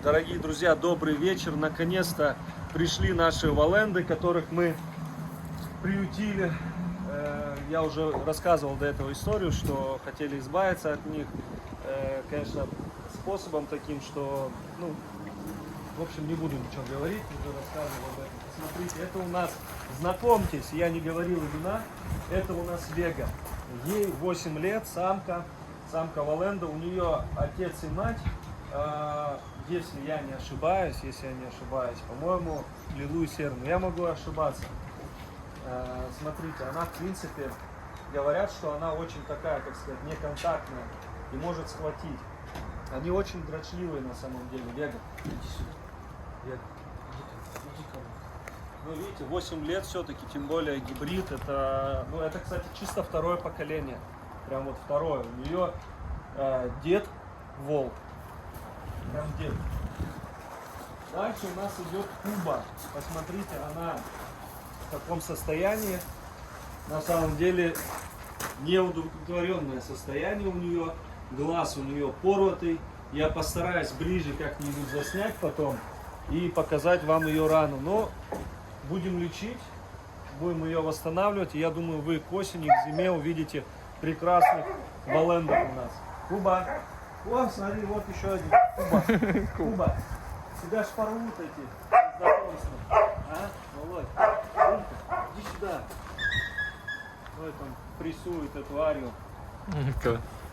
Дорогие друзья, добрый вечер. Наконец-то пришли наши валенды, которых мы приютили. Я уже рассказывал до этого историю, что хотели избавиться от них. Конечно, способом таким, что, в общем, не буду ничего говорить, уже рассказывал об этом. Посмотрите, это у нас, знакомьтесь, я не говорил имена, это у нас Вега. Ей 8 лет, самка валенда, у нее отец и мать, если я не ошибаюсь, по-моему, Лилу и Серну. Я могу ошибаться. Смотрите, она, в принципе, говорят, что она очень такая, как сказать, неконтактная и может схватить. Они очень дрочливые на самом деле. Вега, иди сюда. Вега, иди ко мне. Ну, видите, 8 лет все-таки, тем более гибрид. Это, кстати, чисто второе поколение. Прям вот второе. У нее дед волк. Прям дед. Дальше у нас идет Куба. Посмотрите, она в каком состоянии. На самом деле неудовлетворенное состояние у нее. Глаз у нее порватый. Я постараюсь ближе как-нибудь заснять потом и показать вам ее рану. Но будем лечить, будем ее восстанавливать. И я думаю, вы к осени, к зиме увидите прекрасных валендов у нас. Куба. О, смотри, вот еще один. Куба. Куба. Тебя ж порвут эти знакомства. А? Володь. Кумка, иди сюда. Ой, там прессует эту Арию.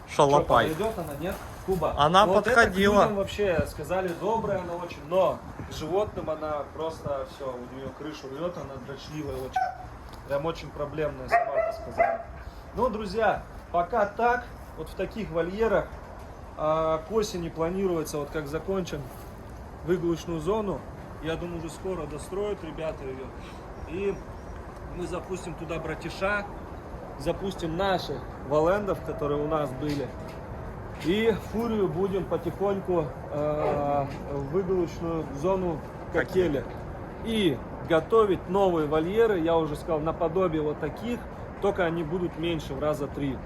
Шалопай. Идет она, нет? Куба. Она вот подходила. Это к людям вообще сказали, добрая она очень, но к животным она просто все, у нее крышу рвет, она дрочливая очень. Прям очень проблемная собака, сказали. Ну, друзья, пока так, вот в таких вольерах, к осени планируется, вот как закончим выгрузочную зону, я думаю, уже скоро достроят ребята ее. И мы запустим туда братиша, запустим наших валендов, которые у нас были. И фурию будем потихоньку в выгрузочную зону катели. И готовить новые вольеры, я уже сказал, наподобие вот таких, только они будут меньше в раза 3.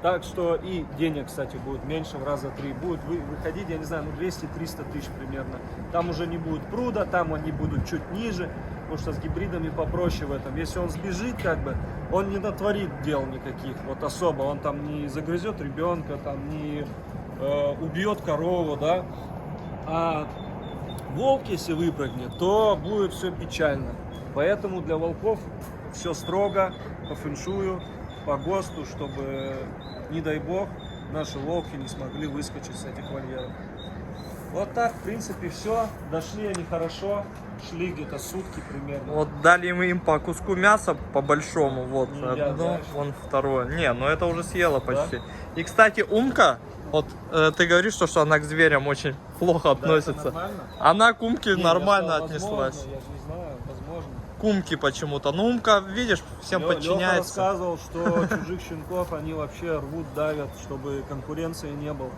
Так что и денег, кстати, будет меньше в раза 3. Будет выходить, я не знаю, 200-300 тысяч примерно. Там уже не будет пруда, там они будут чуть ниже, потому что с гибридами попроще в этом. Если он сбежит, он не натворит дел никаких, вот особо. Он там не загрызет ребенка, там не убьет корову, да. А волк, если выпрыгнет, то будет все печально. Поэтому для волков все строго, по фэншую, по ГОСТу, чтобы, не дай бог, наши волки не смогли выскочить с этих вольеров. Вот так, в принципе, все. Дошли они хорошо, шли где-то сутки примерно. Вот дали мы им по куску мяса, по большому, вот Не одно, едят, вон второе. Не, ну это уже съела почти. Да? И, кстати, Умка, вот ты говоришь, что она к зверям очень плохо относится. Она к Умке нормально отнеслась. Я же не знаю, возможно. К Умке почему-то. Ну, Умка, видишь, всем подчиняется. Леха рассказывал, что чужих щенков они вообще рвут, давят, чтобы конкуренции не было.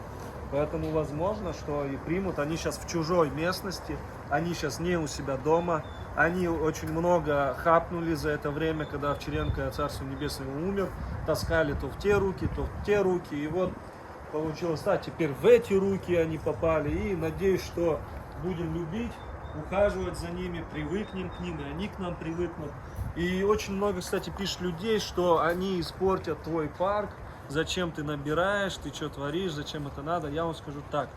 Поэтому возможно, что и примут. Они сейчас в чужой местности, они сейчас не у себя дома. Они очень много хапнули за это время, когда Овчаренко, Царство Небесное, умер. Таскали то в те руки, то в те руки. И вот получилось так, теперь в эти руки они попали. И надеюсь, что будем любить, ухаживать за ними, привыкнем к ним, и они к нам привыкнут. И очень много, кстати, пишет людей, что они испортят твой парк. Зачем ты набираешь, ты что творишь, зачем это надо? Я вам скажу так,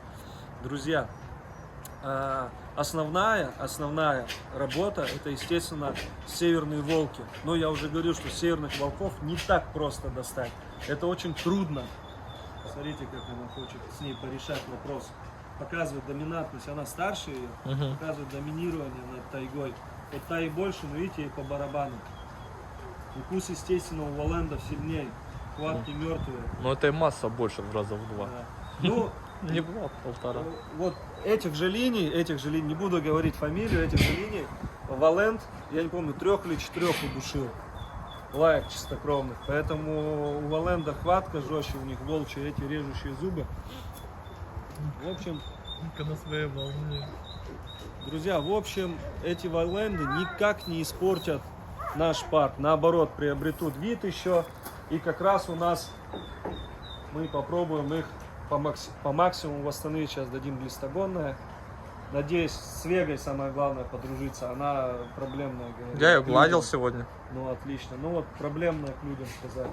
друзья, основная работа это, естественно, северные волки. Но я уже говорил, что северных волков не так просто достать. Это очень трудно. Смотрите, как она хочет с ней порешать вопрос. Показывает доминантность, она старше ее, показывает доминирование над тайгой. Вот та и больше, но видите, ей по барабану. Укус, естественно, у валендов сильнее. Хватки мертвые. Но это и масса больше в раза в 2. Да. Ну, не было полтора. Вот этих же линий, не буду говорить фамилию, этих же линий, валенд, я не помню, 3 или 4 удушил. Лаек чистокровных. Поэтому у валенда хватка жестче, у них волчьи эти режущие зубы. В общем, на своей волне. Друзья, в общем, эти валенды никак не испортят наш парк. Наоборот, приобретут вид еще. И как раз у нас мы попробуем их по максимуму восстановить. Сейчас дадим глистогонное. Надеюсь, с Вегой самое главное подружиться. Она проблемная. Говорю, Я ее к гладил людям. сегодня. Ну, отлично. Ну, вот проблемная к людям сказали.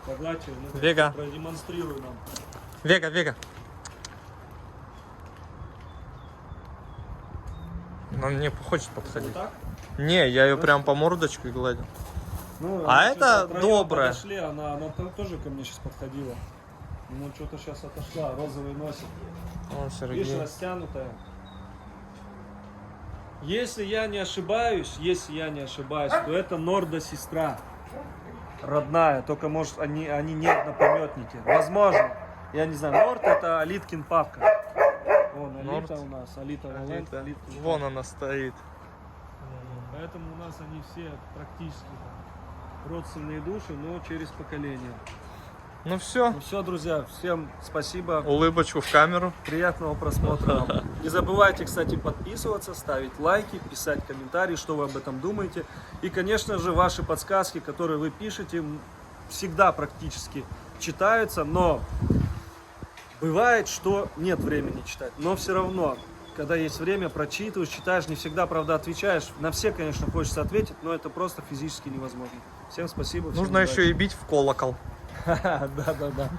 Погладь её, ну, Вега. продемонстрируй нам. Вега. Она не хочет Вот подходить. так? Не, я ее прям по мордочке гладил. Ну, А мы это что-то втроём добрая. Подошли, она тоже ко мне сейчас подходила. Ну, что-то сейчас отошла, розовый носик. О, Видишь, Сергей. растянутая. Если я не ошибаюсь, то это Норда сестра. Родная, только может они не однопометники. Возможно. Я не знаю, Норд это Алиткин папка. Вон, Алита Норд. у нас, Алита Валент, Алита. Алиткин Вон папка. она стоит. Поэтому у нас они все практически родственные души, но через поколение. Ну все, Ну все, друзья, всем спасибо. улыбочку в камеру. Приятного просмотра вам. Не забывайте, кстати, подписываться, ставить лайки, писать комментарии, что вы об этом думаете. И, конечно же, ваши подсказки, которые вы пишете, всегда практически читаются, но бывает, что нет времени читать. Но все равно, когда есть время, прочитываешь, читаешь, не всегда, правда, отвечаешь. На все, конечно, хочется ответить, но это просто физически невозможно. Всем спасибо. Всем Нужно удачи. еще и бить в колокол. Да.